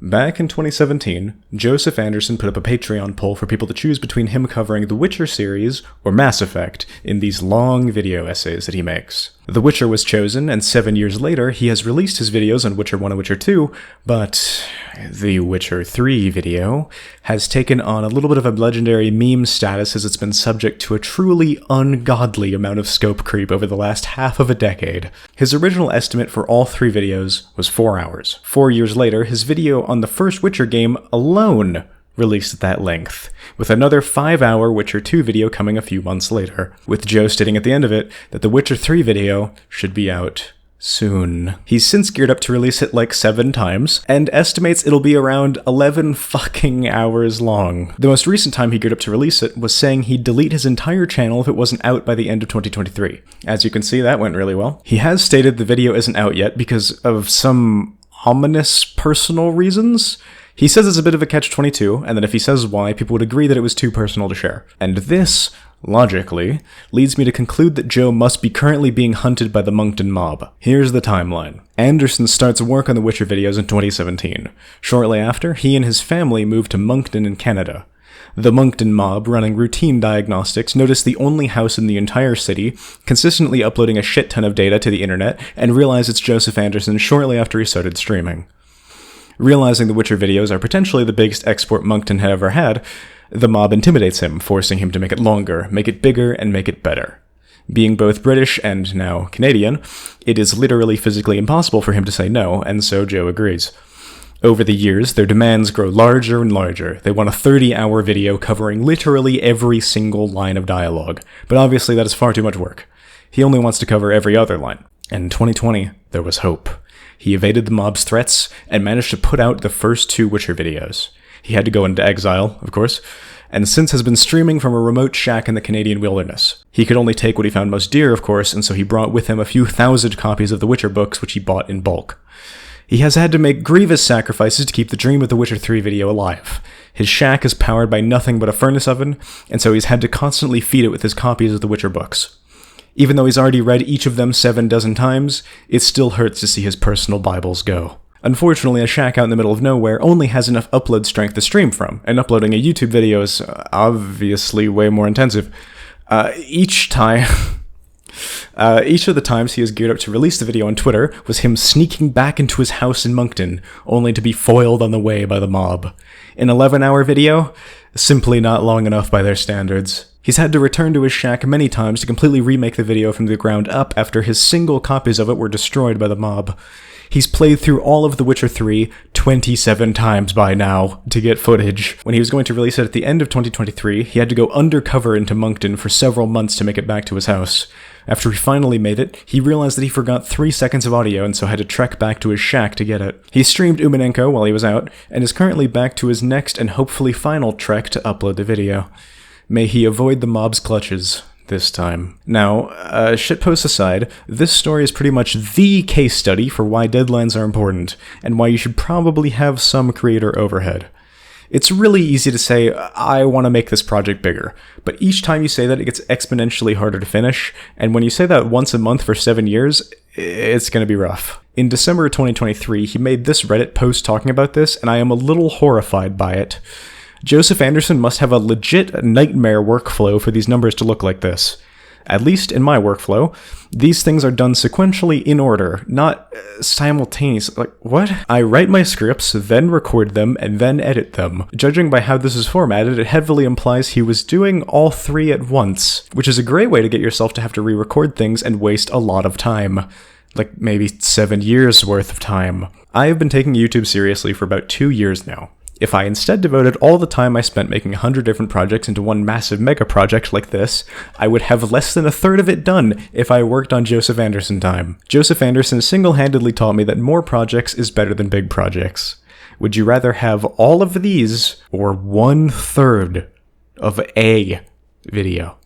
Back in 2017, Joseph Anderson put up a Patreon poll for people to choose between him covering The Witcher series or Mass Effect in these long video essays that he makes. The Witcher was chosen, and 7 years later, he has released his videos on Witcher 1 and Witcher 2, but The Witcher 3 video has taken on a little bit of a legendary meme status as it's been subject to a truly ungodly amount of scope creep over the last half of a decade. His original estimate for all 3 videos was 4 hours. 4 years later, his video on the first Witcher game alone released at that length, with another 5-hour Witcher 2 video coming a few months later, with Joe stating at the end of it that the Witcher 3 video should be out soon. He's since geared up to release it like 7 times, and estimates it'll be around 11 fucking hours long. The most recent time he geared up to release it was saying he'd delete his entire channel if it wasn't out by the end of 2023. As you can see, that went really well. He has stated the video isn't out yet because of some ominous personal reasons. He says it's a bit of a catch-22, and that if he says why, people would agree that it was too personal to share. And this, logically, leads me to conclude that Joe must be currently being hunted by the Moncton mob. Here's the timeline. Anderson starts work on the Witcher videos in 2017. Shortly after, he and his family moved to Moncton in Canada. The Moncton mob, running routine diagnostics, noticed the only house in the entire city consistently uploading a shit ton of data to the internet, and realize it's Joseph Anderson shortly after he started streaming. Realizing the Witcher videos are potentially the biggest export Moncton had ever had, the mob intimidates him, forcing him to make it longer, make it bigger, and make it better. Being both British and now Canadian, it is literally physically impossible for him to say no, and so Joe agrees. Over the years, their demands grow larger and larger. They want a 30-hour video covering literally every single line of dialogue, but obviously that is far too much work. He only wants to cover every other line. And in 2020, there was hope. He evaded the mob's threats and managed to put out the first 2 Witcher videos. He had to go into exile, of course, and since has been streaming from a remote shack in the Canadian wilderness. He could only take what he found most dear, of course, and so he brought with him a few thousand copies of the Witcher books, which he bought in bulk. He has had to make grievous sacrifices to keep the dream of the Witcher 3 video alive. His shack is powered by nothing but a furnace oven, and so he's had to constantly feed it with his copies of the Witcher books. Even though he's already read each of them 7 dozen times, it still hurts to see his personal Bibles go. Unfortunately, a shack out in the middle of nowhere only has enough upload strength to stream from, and uploading a YouTube video is obviously way more intensive. Each of the times he has geared up to release the video on Twitter was him sneaking back into his house in Moncton, only to be foiled on the way by the mob. An 11-hour video? Simply not long enough by their standards. He's had to return to his shack many times to completely remake the video from the ground up after his single copies of it were destroyed by the mob. He's played through all of The Witcher 3 27 times by now to get footage. When he was going to release it at the end of 2023, he had to go undercover into Moncton for several months to make it back to his house. After he finally made it, he realized that he forgot 3 seconds of audio and so had to trek back to his shack to get it. He streamed Uminenko while he was out, and is currently back to his next and hopefully final trek to upload the video. May he avoid the mob's clutches this time. Now, shitposts aside, this story is pretty much the case study for why deadlines are important, and why you should probably have some creator overhead. It's really easy to say, I want to make this project bigger, but each time you say that, it gets exponentially harder to finish, and when you say that once a month for 7 years, it's going to be rough. In December 2023, he made this Reddit post talking about this, and I am a little horrified by it. Joseph Anderson must have a legit nightmare workflow for these numbers to look like this. At least in my workflow, these things are done sequentially in order, not simultaneous. Like, what? I write my scripts, then record them, and then edit them. Judging by how this is formatted, it heavily implies he was doing all 3 at once, which is a great way to get yourself to have to re-record things and waste a lot of time. Like, maybe 7 years worth of time. I have been taking YouTube seriously for about 2 years now. If I instead devoted all the time I spent making 100 different projects into one massive mega project like this, I would have less than a third of it done if I worked on Joseph Anderson time. Joseph Anderson single-handedly taught me that more projects is better than big projects. Would you rather have all of these or 1/3 of a video?